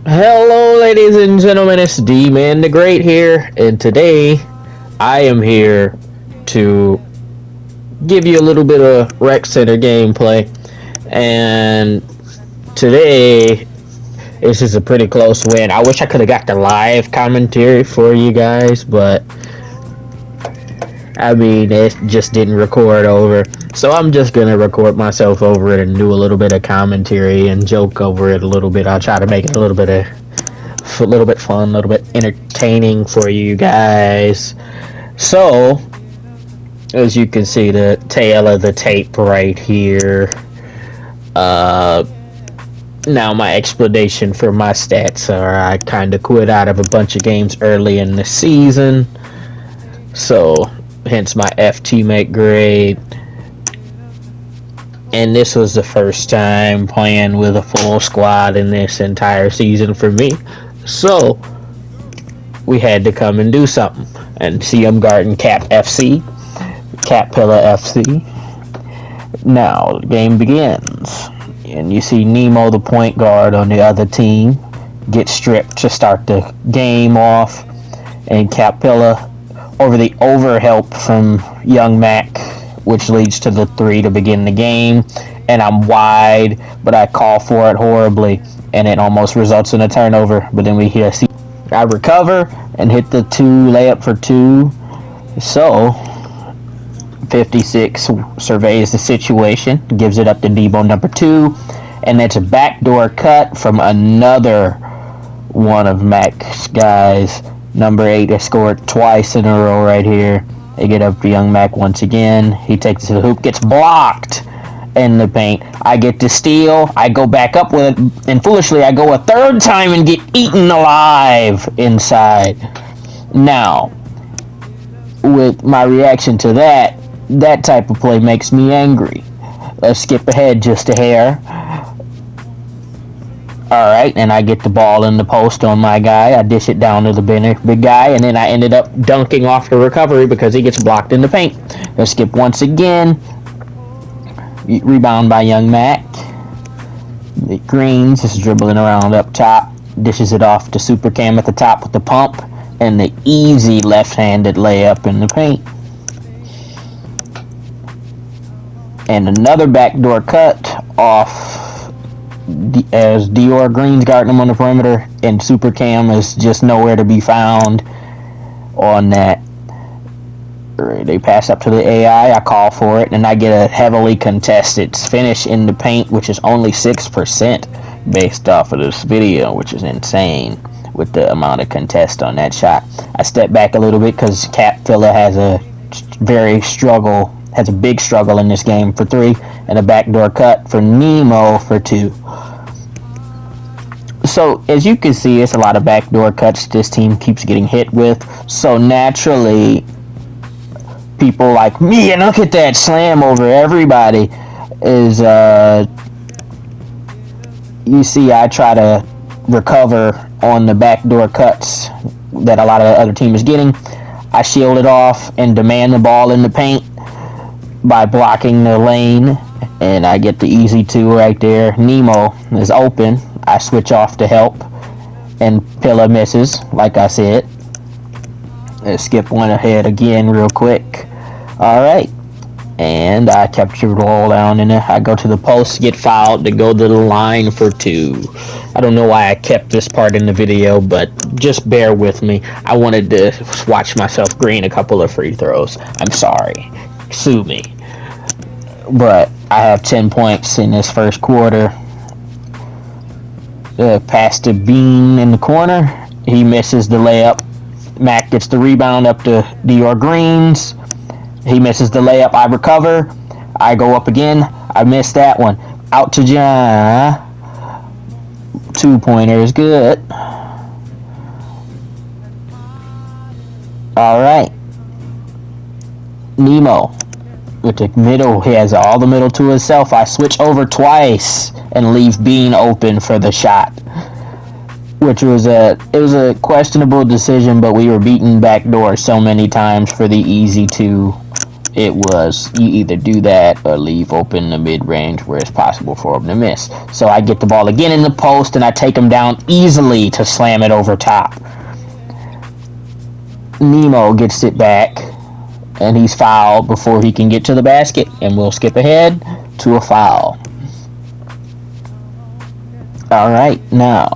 Hello, ladies and gentlemen, it's D-Man the Great here, and today I am here to give you a little bit of Rec Center gameplay. And today, this is a pretty close win. I wish I could have got the live commentary for you guys, but I mean, it just didn't record over. So I'm just gonna record myself over it and do a little bit of commentary and joke over it a little bit. I'll try to make it a little bit fun, a little bit entertaining for you guys. So, as you can see, the tail of the tape right here. Now my explanation for my stats are I kind of quit out of a bunch of games early in the season. So, hence my F teammate grade. And this was the first time playing with a full squad in this entire season for me. So, we had to come and do something. And CM Garden Cap FC, Cap Pillar FC. Now, the game begins. And you see Nemo, the point guard on the other team, get stripped to start the game off. And Cap Pillar, over the overhelp from Young Mac, which leads to the three to begin the game. And I'm wide, but I call for it horribly. And it almost results in a turnover. But then we hear I recover and hit the layup for two. So 56 surveys the situation, gives it up to Debo number two, and it's a backdoor cut from another one of Mac's guys. Number 8 has scored twice in a row right here. They get up to Young Mac once again. He takes it to the hoop, gets blocked in the paint. I get to steal. I go back up with it, and foolishly I go a third time and get eaten alive inside. Now, with my reaction to that type of play makes me angry. Let's skip ahead just a hair. Alright, and I get the ball in the post on my guy. I dish it down to the big guy, and then I ended up dunking off the recovery because he gets blocked in the paint. Let's skip once again. Rebound by Young Mac. The Greens is dribbling around up top. Dishes it off to Super Cam at the top with the pump. And the easy left-handed layup in the paint. And another backdoor cut off as Dior Green's guarding him on the perimeter, and Super Cam is just nowhere to be found on that. They pass up to the AI, I call for it, and I get a heavily contested finish in the paint, which is only 6% based off of this video, which is insane with the amount of contest on that shot. I step back a little bit because Cap Pillar has a big struggle in this game for 3, and a backdoor cut for Nemo for 2. So, as you can see, it's a lot of backdoor cuts this team keeps getting hit with. So, naturally, people like me, and look at that slam over everybody, is, you see, I try to recover on the backdoor cuts that a lot of the other team is getting. I shield it off and demand the ball in the paint by blocking the lane, and I get the easy 2 right there. Nemo is open. I switch off to help, and Pillar misses, like I said. Let's skip one ahead again real quick. Alright, and I capture the ball down in there. I go to the post, get fouled, to go to the line for 2. I don't know why I kept this part in the video, but just bear with me. I wanted to watch myself green a couple of free throws. I'm sorry. Sue me. But I have 10 points in this first quarter. Pass to Bean in the corner. He misses the layup. Mac gets the rebound up to Dior Greens. He misses the layup. I recover. I go up again. I miss that one. Out to John. 2-pointer is good. Alright. Nemo. With the middle, he has all the middle to himself. I switch over twice and leave Bean open for the shot, which was a questionable decision, but we were beaten backdoor so many times for the easy 2 it was you either do that or leave open the mid-range where it's possible for him to miss. So I get the ball again in the post and I take him down easily to slam it over top. Nemo gets it back and he's fouled before he can get to the basket, and we'll skip ahead to a foul. Alright, now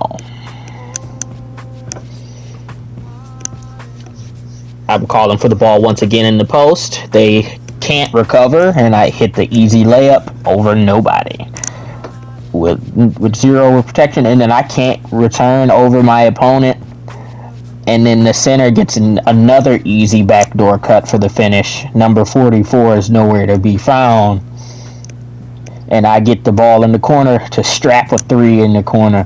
I'm calling for the ball once again in the post. They can't recover, and I hit the easy layup over nobody with zero protection, and then I can't return over my opponent. And then the center gets another easy backdoor cut for the finish. Number 44 is nowhere to be found. And I get the ball in the corner to strap a three in the corner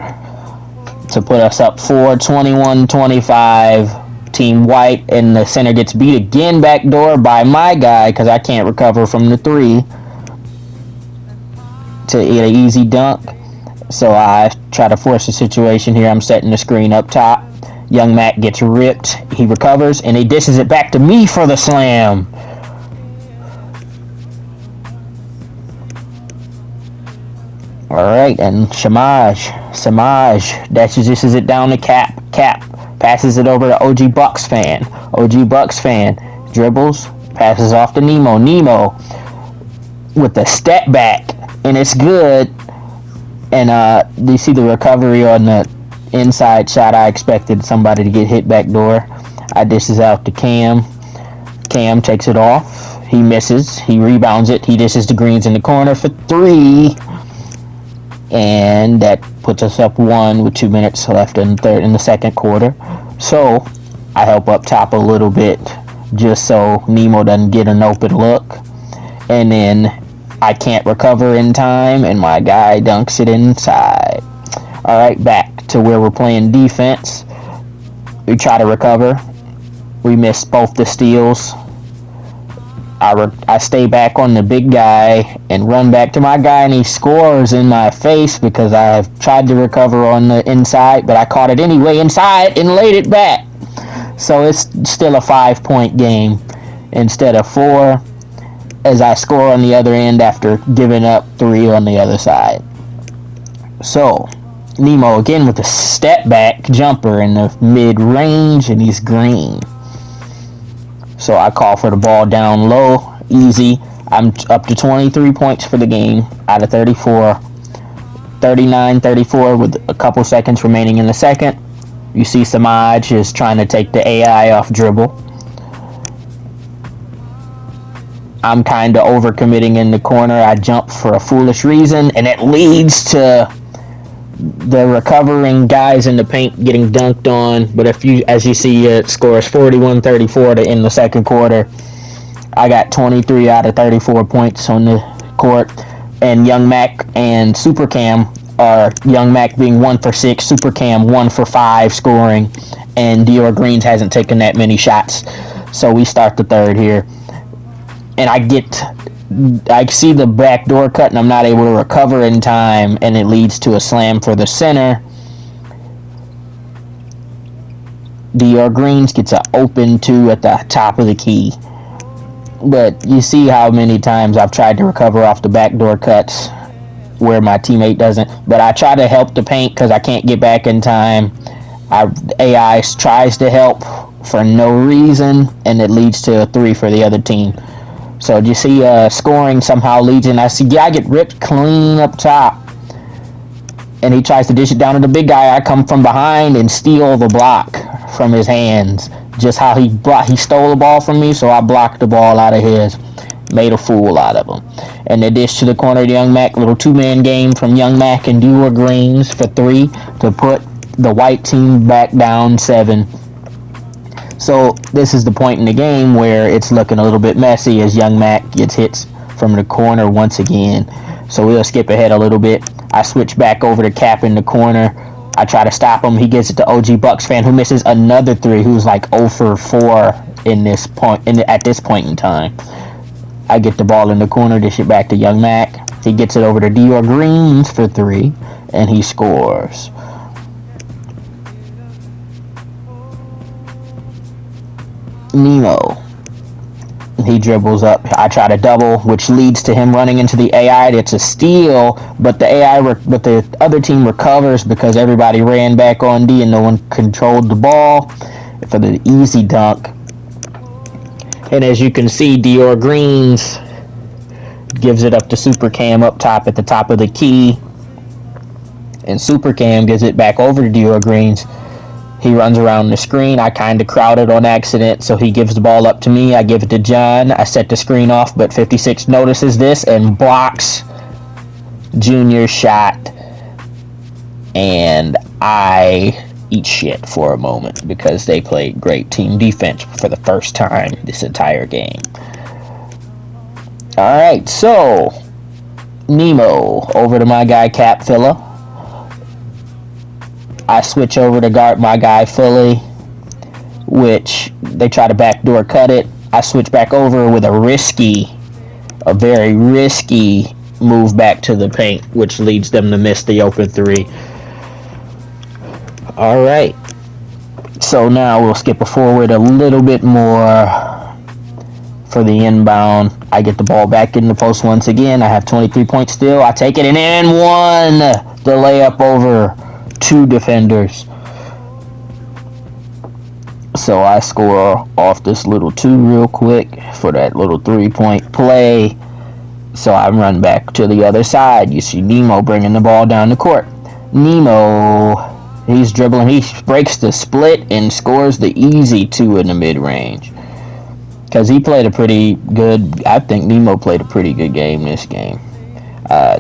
to put us up 21-25. Team White, and the center gets beat again backdoor by my guy because I can't recover from the three to get an easy dunk. So I try to force the situation here. I'm setting the screen up top. Young Mac gets ripped. He recovers, and he dishes it back to me for the slam. Alright, and Samaj dishes it down to Cap. Passes it over to OG Bucks fan. OG Bucks fan dribbles, passes off to Nemo. Nemo with the step back, and it's good. And you see the recovery on the inside shot. I expected somebody to get hit backdoor. I dishes out to Cam. Cam takes it off. He misses. He rebounds it. He dishes to Greens in the corner for three. And that puts us up 1 with 2 minutes left in the second quarter. So I help up top a little bit just so Nemo doesn't get an open look. And then I can't recover in time, and my guy dunks it inside. Alright, back to where we're playing defense. We try to recover. We miss both the steals. I stay back on the big guy and run back to my guy, and he scores in my face because I've tried to recover on the inside, but I caught it anyway inside and laid it back. So it's still a 5-point game instead of 4, as I score on the other end after giving up 3 on the other side. So Nemo again with a step back jumper in the mid-range, and he's green. So I call for the ball down low, easy. I'm up to 23 points for the game out of 34. 39-34 with a couple seconds remaining in the second. You see Samaj is trying to take the AI off dribble. I'm kind of overcommitting in the corner. I jump for a foolish reason, and it leads to the recovering guys in the paint getting dunked on. But as you see, it scores 41-34 to end the second quarter. I got 23 out of 34 points on the court, and Young Mac and Super Cam are Young Mac being 1 for 6, Super Cam 1 for 5 scoring, and Dior Greens hasn't taken that many shots. So we start the third here, and I see the backdoor cut, and I'm not able to recover in time, and it leads to a slam for the center. Dior Greens gets an open 2 at the top of the key. But you see how many times I've tried to recover off the backdoor cuts where my teammate doesn't. But I try to help the paint because I can't get back in time. AI tries to help for no reason, and it leads to a 3 for the other team. So you see scoring somehow leads in. I see guy get ripped clean up top, and he tries to dish it down to the big guy. I come from behind and steal the block from his hands. Just how he stole the ball from me, so I blocked the ball out of his. Made a fool out of him. And the dish to the corner to Young Mac. Little 2-man game from Young Mac and Dior Greens for 3 to put the white team back down 7. So this is the point in the game where it's looking a little bit messy as Young Mac gets hits from the corner once again. So we'll skip ahead a little bit. I switch back over to Cap in the corner. I try to stop him. He gets it to OG Bucks fan, who misses another 3, who's like 0 for 4 at this point in time. I get the ball in the corner, dish it back to Young Mac. He gets it over to Dior Greens for 3, and he scores. Nemo He dribbles up. I try to double, which leads to him running into the AI. It's a steal, but but the other team recovers because everybody ran back on D and no one controlled the ball for the easy dunk. And as you can see, Dior Greens gives it up to Super Cam up top at the top of the key. And Super Cam gives it back over to Dior Greens. He runs around the screen. I kind of crowded on accident, so he gives the ball up to me. I give it to John. I set the screen off, but 56 notices this and blocks Junior's shot. And I eat shit for a moment because they played great team defense for the first time this entire game. Alright, so Nemo over to my guy Cap Filla. I switch over to guard my guy Philly, which they try to backdoor cut it. I switch back over with a very risky move back to the paint, which leads them to miss the open three. Alright, so now we'll skip forward a little bit more for the inbound. I get the ball back in the post once again. I have 23 points still. I take it and one. The layup over 2 defenders. So I score off this little 2 real quick for that little 3-point play. So I run back to the other side. You see Nemo bringing the ball down the court. Nemo, he's dribbling. He breaks the split and scores the easy 2 in the mid-range. Because he played a pretty good, I think Nemo played a pretty good game this game.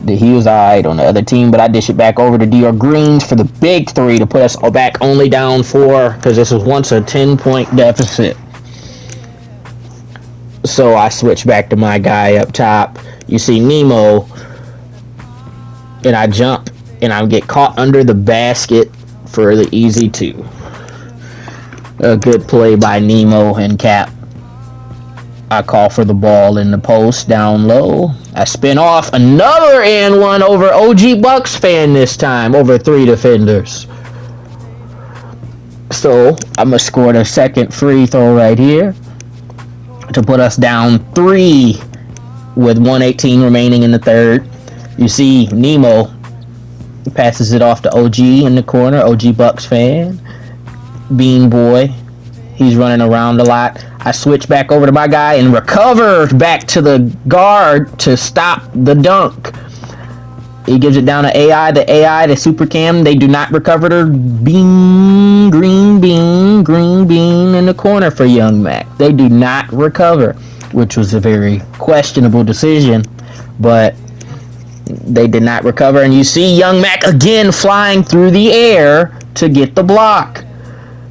He was alright on the other team, but I dish it back over to Dior Greens for the big 3 to put us back only down 4, because this was once a 10-point deficit. So I switch back to my guy up top. You see Nemo, and I jump, and I get caught under the basket for the easy 2. A good play by Nemo and Cap. I call for the ball in the post down low. I spin off another and one over OG Bucks fan this time, over 3 defenders. So I'm going to score the second free throw right here to put us down 3 with 1:18 remaining in the third. You see Nemo passes it off to OG in the corner, OG Bucks fan. Bean Boy, he's running around a lot. I switch back over to my guy and recover back to the guard to stop the dunk. He gives it down to AI. The Super Cam, they do not recover the green bean in the corner for Young Mac. They do not recover, which was a very questionable decision, but they did not recover. And you see Young Mac again flying through the air to get the block.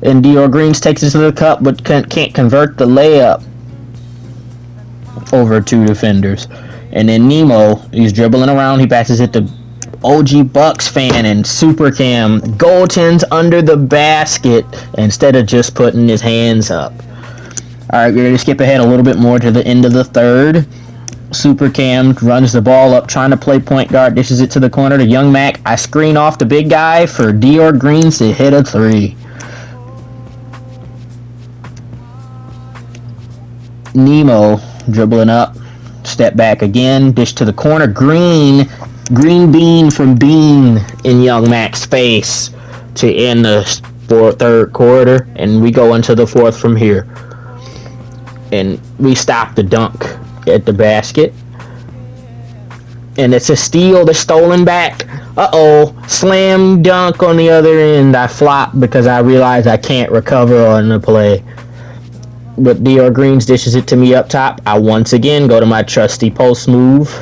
And Dior Greens takes it to the cup, but can't convert the layup over 2 defenders. And then Nemo, he's dribbling around. He passes it to OG Bucks fan, and Super Cam goaltends under the basket instead of just putting his hands up. All right, we're going to skip ahead a little bit more to the end of the third. Super Cam runs the ball up, trying to play point guard, dishes it to the corner to Young Mac. I screen off the big guy for Dior Greens to hit a 3. Nemo dribbling up, step back again, dish to the corner, green bean from Bean in Young Mac's face to end the third quarter, and we go into the fourth from here. And we stop the dunk at the basket, and it's a steal, the stolen back. Slam dunk on the other end. I flop because I realize I can't recover on the play. But Dior Greens dishes it to me up top. I once again go to my trusty post move,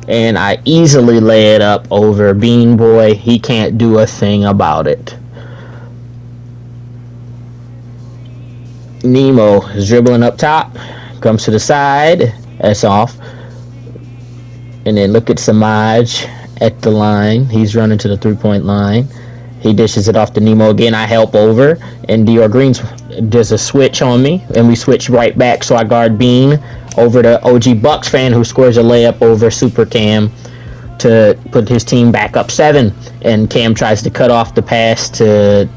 and I easily lay it up over Bean Boy. He can't do a thing about it. Nemo is dribbling up top, comes to the side, that's off. And then look at Samaj at the line. He's running to the 3-point line. He dishes it off to Nemo again. I help over, and Dior Greens does a switch on me, and we switch right back, so I guard Bean over to OG Bucks fan, who scores a layup over Super Cam to put his team back up 7, and Cam tries to cut off the pass to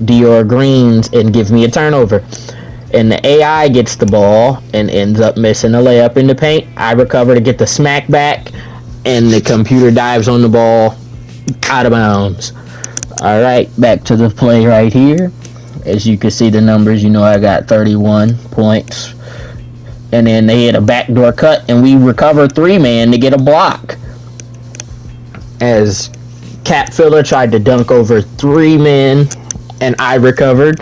Dior Greens and give me a turnover. and the AI gets the ball and ends up missing a layup in the paint. I recover to get the smack back, and the computer dives on the ball out of bounds. All right, back to the play right here. As you can see the numbers, I got 31 points. And then they hit a backdoor cut, and we recover 3-man to get a block. As Cap Filler tried to dunk over 3 men, and I recovered,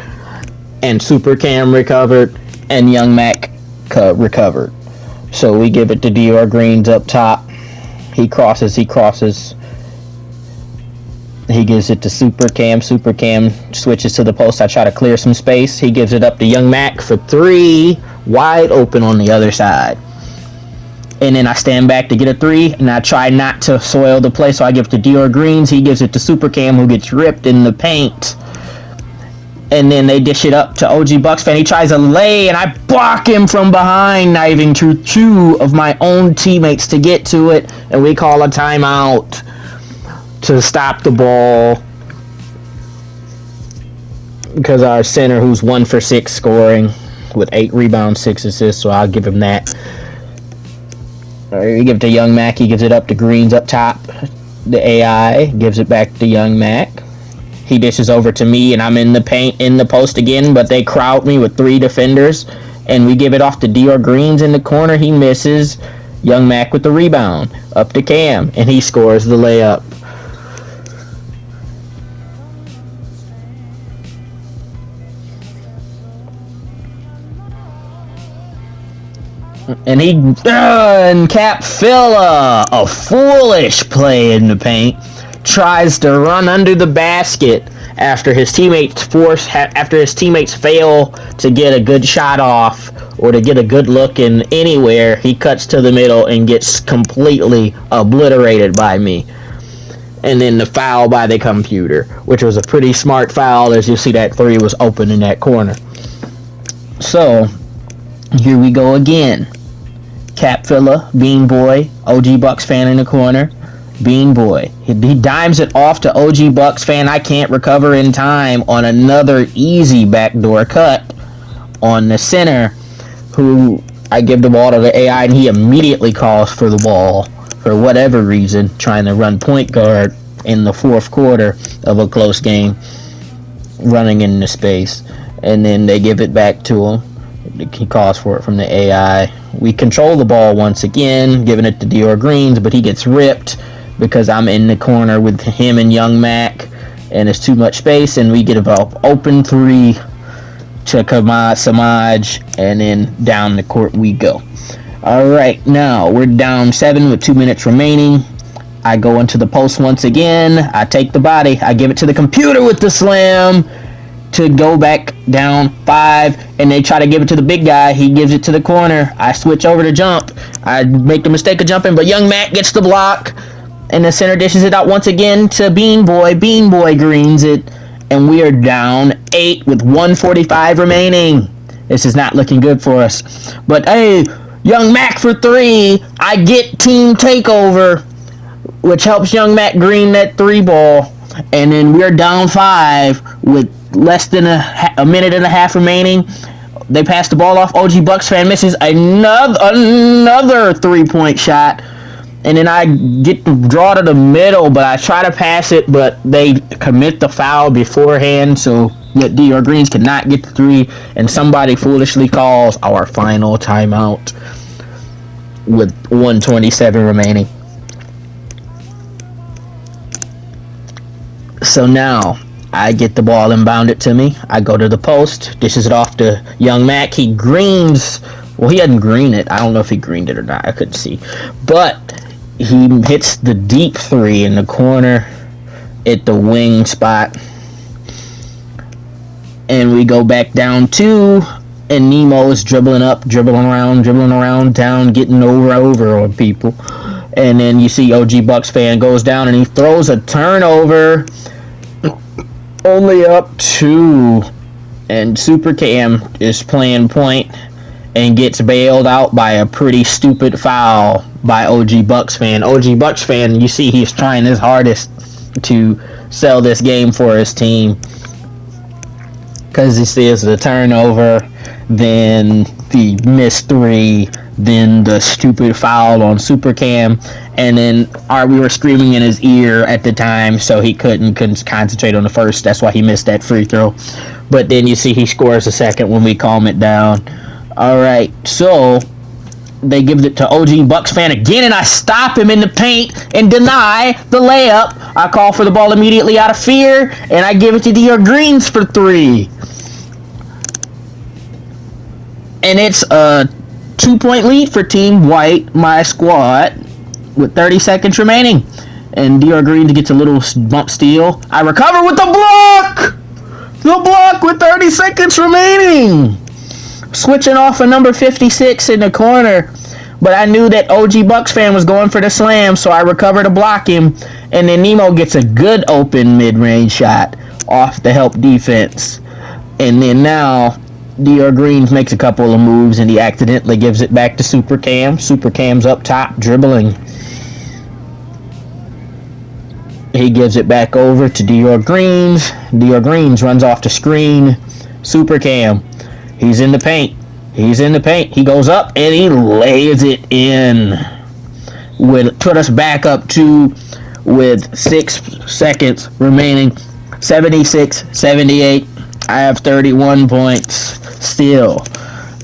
and Super Cam recovered, and Young Mac recovered. So we give it to Dior Greens up top. He crosses. He gives it to Super Cam. Super Cam switches to the post. I try to clear some space. He gives it up to Young Mac for 3, wide open on the other side. And then I stand back to get a 3, and I try not to soil the play, so I give it to Dior Greens. He gives it to Super Cam, who gets ripped in the paint. And then they dish it up to OG Bucks fan. He tries a lay, and I block him from behind, not even two of my own teammates to get to it, and we call a timeout to stop the ball, because our center, who's 1 for 6 scoring with 8 rebounds, 6 assists, so I'll give him that. We give it to Young Mac. He gives it up to Greens up top. The AI gives it back to Young Mac. He dishes over to me, and I'm in the paint, in the post again, but they crowd me with 3 defenders, and we give it off to Dior Greens in the corner. He misses. Young Mac with the rebound. Up to Cam, and he scores the layup. And Cap Filler, a foolish play in the paint, tries to run under the basket after his teammates fail to get a good shot off or to get a good look in anywhere. He cuts to the middle and gets completely obliterated by me. And then the foul by the computer, which was a pretty smart foul, as you see that 3 was open in that corner. So here we go again. Cap Filler, Bean Boy, OG Bucks fan in the corner. Bean Boy. He dimes it off to OG Bucks fan. I can't recover in time on another easy backdoor cut on the center, who I give the ball to the AI, and he immediately calls for the ball for whatever reason, trying to run point guard in the 4th quarter of a close game, running into space. And then they give it back to him. He calls for it from the AI. We control the ball once again, giving it to Dior Greens, but he gets ripped because I'm in the corner with him and Young Mac, and it's too much space, and we get an open 3 to Samaj, and then down the court we go. Alright, now we're down 7 with 2 minutes remaining. I go into the post once again. I take the body. I give it to the computer with the slam to go back down 5, and they try to give it to the big guy. He gives it to the corner. I switch over to jump. I make the mistake of jumping, but Young Mac gets the block, and the center dishes it out once again to Bean Boy. Bean Boy greens it, and we are down 8 with 1:45 remaining. This is not looking good for us. But hey, Young Mac for 3. I get team takeover, which helps Young Mac green that 3 ball. And then we're down 5 with less than a minute and a half remaining. They pass the ball off. OG Bucks fan misses another 3-point shot. And then I get to draw to the middle, but I try to pass it, but they commit the foul beforehand, so that Dior Greens cannot get the 3, and somebody foolishly calls our final timeout with 1:27 remaining. So now I get the ball inbounded to me. I go to the post, dishes it off to Young Mac. He greens. Well, he hadn't greened it. I don't know if he greened it or not. I couldn't see. But he hits the deep 3 in the corner at the wing spot. And we go back down 2. And Nemo is dribbling up, dribbling around town, getting over on people. And then you see OG Bucks fan goes down and he throws a turnover. Only up 2. And Super Cam is playing point and gets bailed out by a pretty stupid foul by OG Bucks fan. OG Bucks fan, you see he's trying his hardest to sell this game for his team, because he sees the turnover then the missed 3, then the stupid foul on Supercam, and then we were screaming in his ear at the time, so he couldn't concentrate on the first. That's why he missed that free throw. But then you see he scores a second when we calm it down. All right, so they give it to OG Bucks fan again, and I stop him in the paint and deny the layup. I call for the ball immediately out of fear, and I give it to Dior Greens for 3. And it's a 2-point lead for Team White, my squad, with 30 seconds remaining. And Dior Greens gets a little bump steal. I recover with the block! The block with 30 seconds remaining! Switching off a number 56 in the corner. But I knew that OG Bucks fan was going for the slam, so I recover to block him. And then Nemo gets a good open mid-range shot off the help defense. And then now Dior Greens makes a couple of moves, and he accidentally gives it back to Supercam. Supercam's up top, dribbling. He gives it back over to Dior Greens. Dior Greens runs off the screen. Supercam. He's in the paint. He goes up, and he lays it in. Put us back up with 6 seconds remaining. 76-78. I have 31 points still.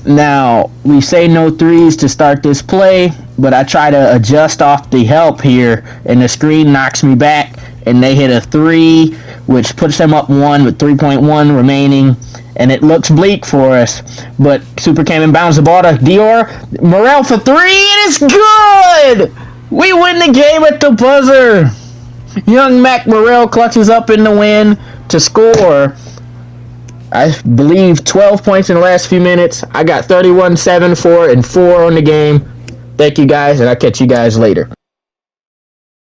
Now, we say no threes to start this play, but I try to adjust off the help here, and the screen knocks me back, and they hit a 3, which puts them up 1 with 3.1 remaining, and it looks bleak for us. But Supercam inbounds the ball to Dior Morel for 3, and it's good! We win the game at the buzzer! Young Mac Morel clutches up in the win to score, I believe, 12 points in the last few minutes. I got 31, 7, 4, and 4 on the game. Thank you guys, and I'll catch you guys later.